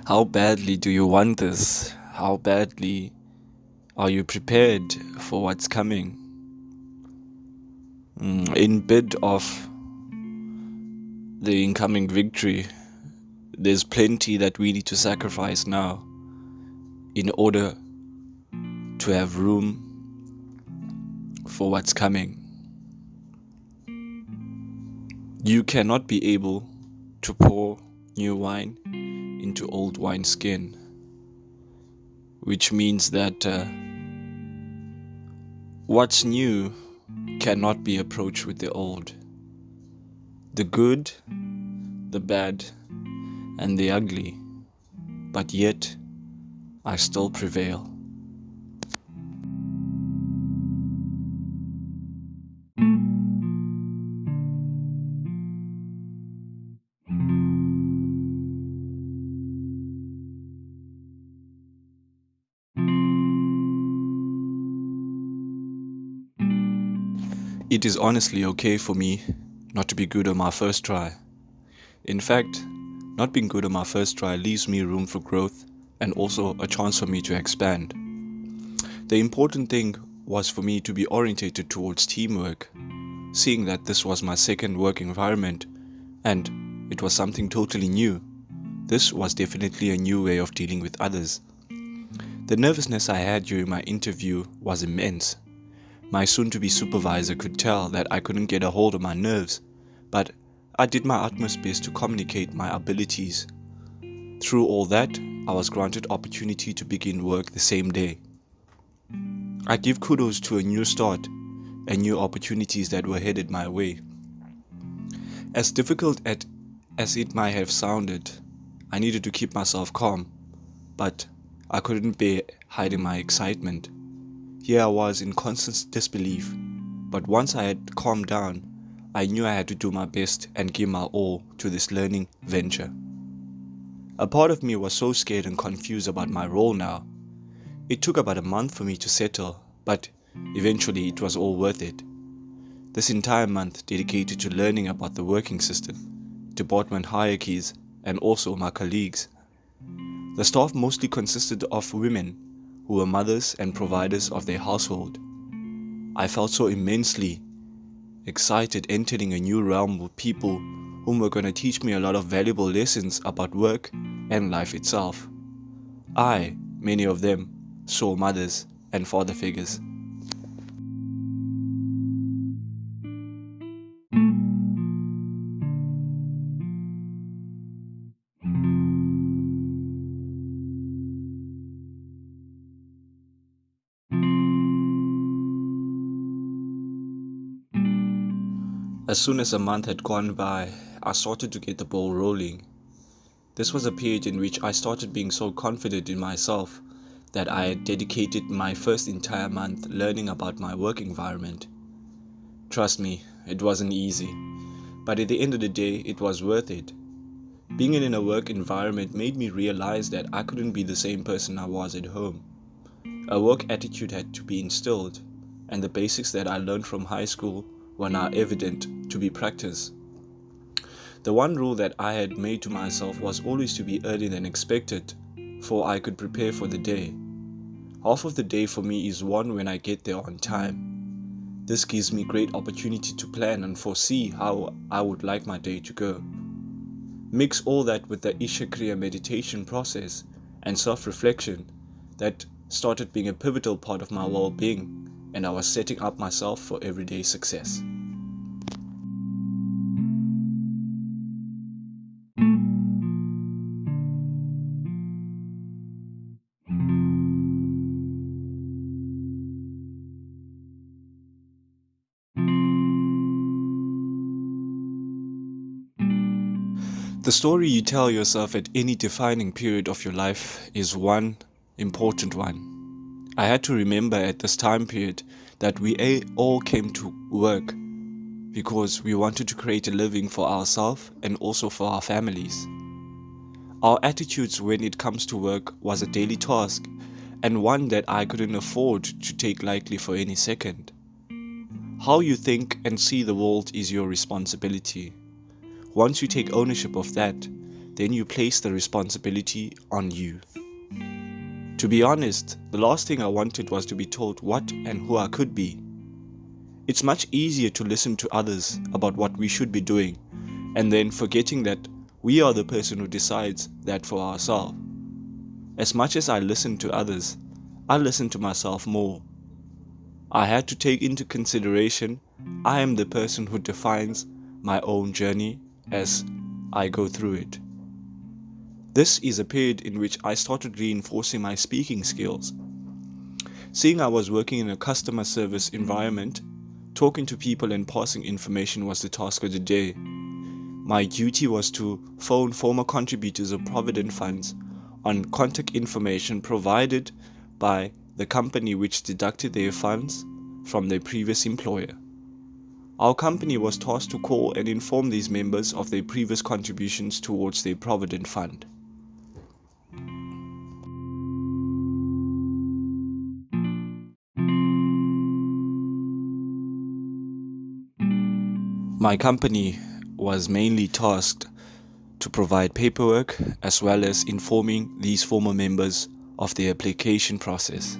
How badly do you want this? How badly are you prepared for what's coming? In bid of the incoming victory, there's plenty that we need to sacrifice now in order to have room for what's coming. You cannot be able to pour new wine into old wineskin, which means that what's new cannot be approached with the old. The good, the bad, and the ugly, but yet I still prevail. It is honestly okay for me not to be good on my first try. In fact, not being good on my first try leaves me room for growth and also a chance for me to expand. The important thing was for me to be orientated towards teamwork, seeing that this was my second work environment and it was something totally new. This was definitely a new way of dealing with others. The nervousness I had during my interview was immense. My soon-to-be supervisor could tell that I couldn't get a hold of my nerves, but I did my utmost best to communicate my abilities. Through all that, I was granted opportunity to begin work the same day. I give kudos to a new start and new opportunities that were headed my way. As difficult as it might have sounded, I needed to keep myself calm, but I couldn't bear hiding my excitement. Here I was in constant disbelief, but once I had calmed down, I knew I had to do my best and give my all to this learning venture. A part of me was so scared and confused about my role now. It took about a month for me to settle, but eventually it was all worth it. This entire month dedicated to learning about the working system, department hierarchies, and also my colleagues. The staff mostly consisted of women who were mothers and providers of their household. I felt so immensely excited entering a new realm with people whom were going to teach me a lot of valuable lessons about work and life itself. Many of them, saw mothers and father figures. As soon as a month had gone by, I started to get the ball rolling. This was a period in which I started being so confident in myself that I had dedicated my first entire month learning about my work environment. Trust me, it wasn't easy, but at the end of the day, it was worth it. Being in a work environment made me realize that I couldn't be the same person I was at home. A work attitude had to be instilled, and the basics that I learned from high school were now evident to be practiced. The one rule that I had made to myself was always to be earlier than expected, for I could prepare for the day. Half of the day for me is won when I get there on time. This gives me great opportunity to plan and foresee how I would like my day to go. Mix all that with the Isha Kriya meditation process and self-reflection that started being a pivotal part of my well-being, and I was setting up myself for everyday success. The story you tell yourself at any defining period of your life is one important one. I had to remember at this time period that we all came to work because we wanted to create a living for ourselves and also for our families. Our attitudes when it comes to work was a daily task and one that I couldn't afford to take lightly for any second. How you think and see the world is your responsibility. Once you take ownership of that, then you place the responsibility on you. To be honest, the last thing I wanted was to be told what and who I could be. It's much easier to listen to others about what we should be doing, and then forgetting that we are the person who decides that for ourselves. As much as I listen to others, I listen to myself more. I had to take into consideration I am the person who defines my own journey as I go through it. This is a period in which I started reinforcing my speaking skills. Seeing I was working in a customer service environment, talking to people and passing information was the task of the day. My duty was to phone former contributors of Provident Funds on contact information provided by the company which deducted their funds from their previous employer. Our company was tasked to call and inform these members of their previous contributions towards their Provident Fund. My company was mainly tasked to provide paperwork as well as informing these former members of the application process.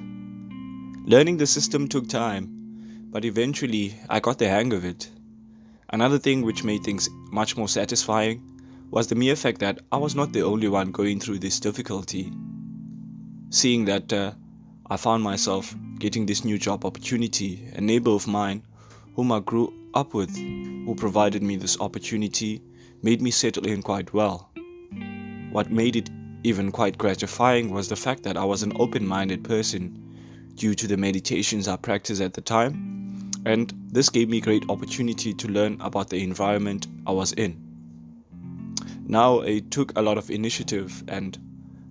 Learning the system took time, but eventually I got the hang of it. Another thing which made things much more satisfying was the mere fact that I was not the only one going through this difficulty. Seeing that I found myself getting this new job opportunity, a neighbor of mine whom I grew up with, who provided me this opportunity, made me settle in quite well. What made it even quite gratifying was the fact that I was an open-minded person due to the meditations I practiced at the time, and this gave me great opportunity to learn about the environment I was in. Now it took a lot of initiative, and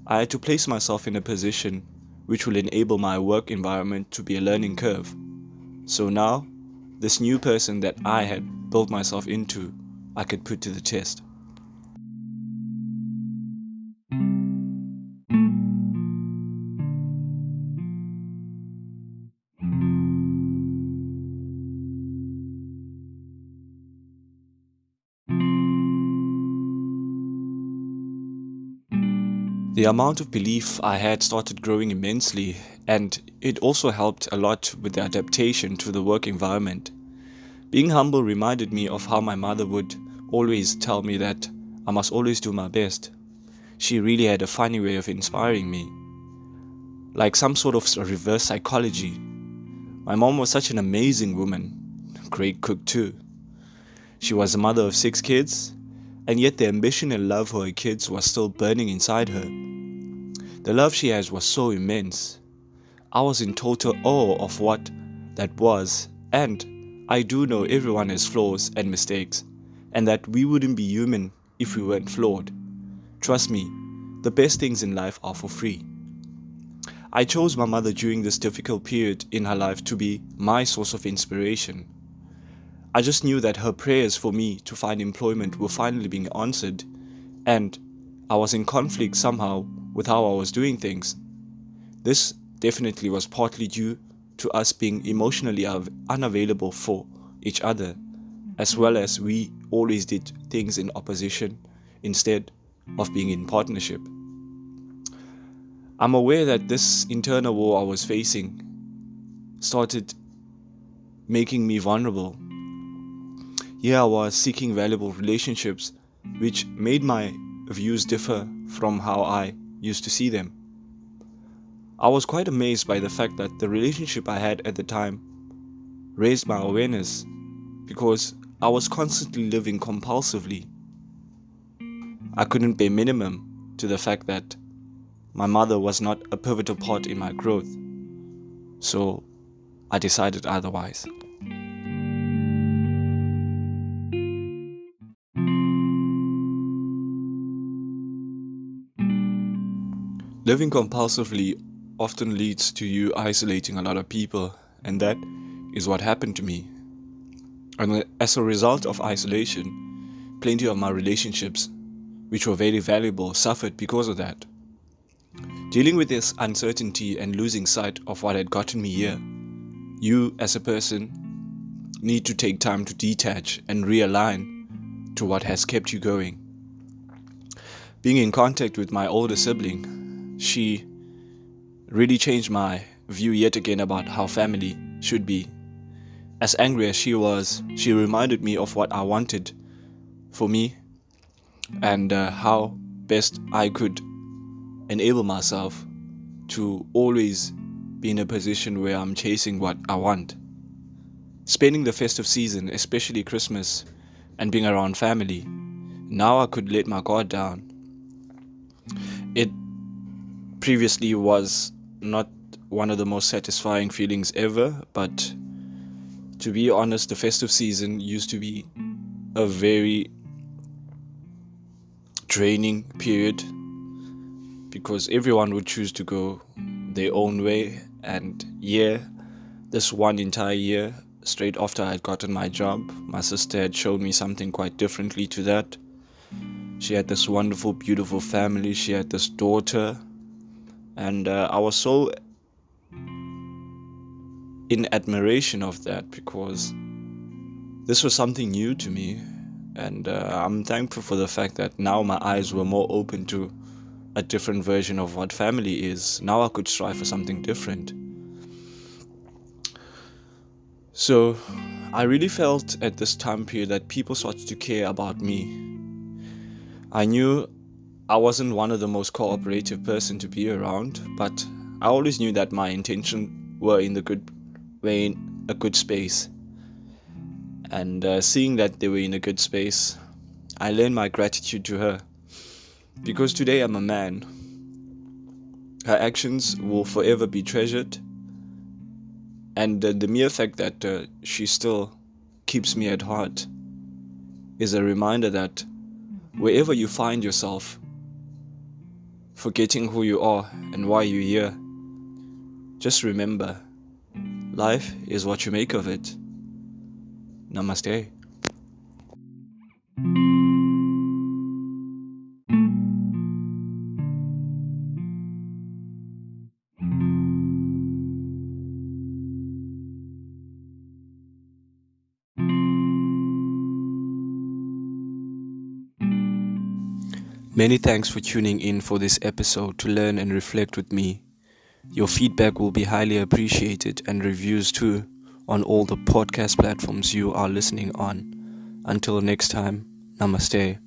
I had to place myself in a position which will enable my work environment to be a learning curve. So now, this new person that I had built myself into, I could put to the test. The amount of belief I had started growing immensely, and it also helped a lot with the adaptation to the work environment. Being humble reminded me of how my mother would always tell me that I must always do my best. She really had a funny way of inspiring me, like some sort of reverse psychology. My mom was such an amazing woman, great cook too. She was a mother of 6 kids, and yet the ambition and love for her kids was still burning inside her. The love she has was so immense. I was in total awe of what that was, and I do know everyone has flaws and mistakes, and that we wouldn't be human if we weren't flawed. Trust me, the best things in life are for free. I chose my mother during this difficult period in her life to be my source of inspiration. I just knew that her prayers for me to find employment were finally being answered, and I was in conflict somehow with how I was doing things. This definitely was partly due to us being emotionally unavailable for each other, as well as we always did things in opposition instead of being in partnership. I'm aware that this internal war I was facing started making me vulnerable. Here I was seeking valuable relationships which made my views differ from how I used to see them. I was quite amazed by the fact that the relationship I had at the time raised my awareness, because I was constantly living compulsively. I couldn't pay minimum to the fact that my mother was not a pivotal part in my growth, so I decided otherwise. Living compulsively often leads to you isolating a lot of people, and that is what happened to me. And as a result of isolation, plenty of my relationships, which were very valuable, suffered because of that. Dealing with this uncertainty and losing sight of what had gotten me here, you as a person need to take time to detach and realign to what has kept you going. being in contact with my older sibling, she really changed my view yet again about how family should be. As angry as she was, she reminded me of what I wanted for me and how best I could enable myself to always be in a position where I'm chasing what I want. Spending the festive season, especially Christmas, and being around family, now I could let my guard down. It previously was not one of the most satisfying feelings ever, but to be honest, the festive season used to be a very draining period because everyone would choose to go their own way. And this one entire year, straight after I had gotten my job, my sister had shown me something quite differently to that. She had this wonderful, beautiful family. She had this daughter. And I was so in admiration of that because this was something new to me. And I'm thankful for the fact that now my eyes were more open to a different version of what family is. Now I could strive for something different. So I really felt at this time period that people started to care about me. I knew I wasn't one of the most cooperative person to be around, but I always knew that my intention were in a good space. And seeing that they were in a good space, I lend my gratitude to her. Because today I'm a man. Her actions will forever be treasured. And the mere fact that she still keeps me at heart is a reminder that wherever you find yourself, forgetting who you are and why you're here, just remember, life is what you make of it. Namaste. Many thanks for tuning in for this episode to learn and reflect with me. Your feedback will be highly appreciated, and reviews too on all the podcast platforms you are listening on. Until next time, namaste.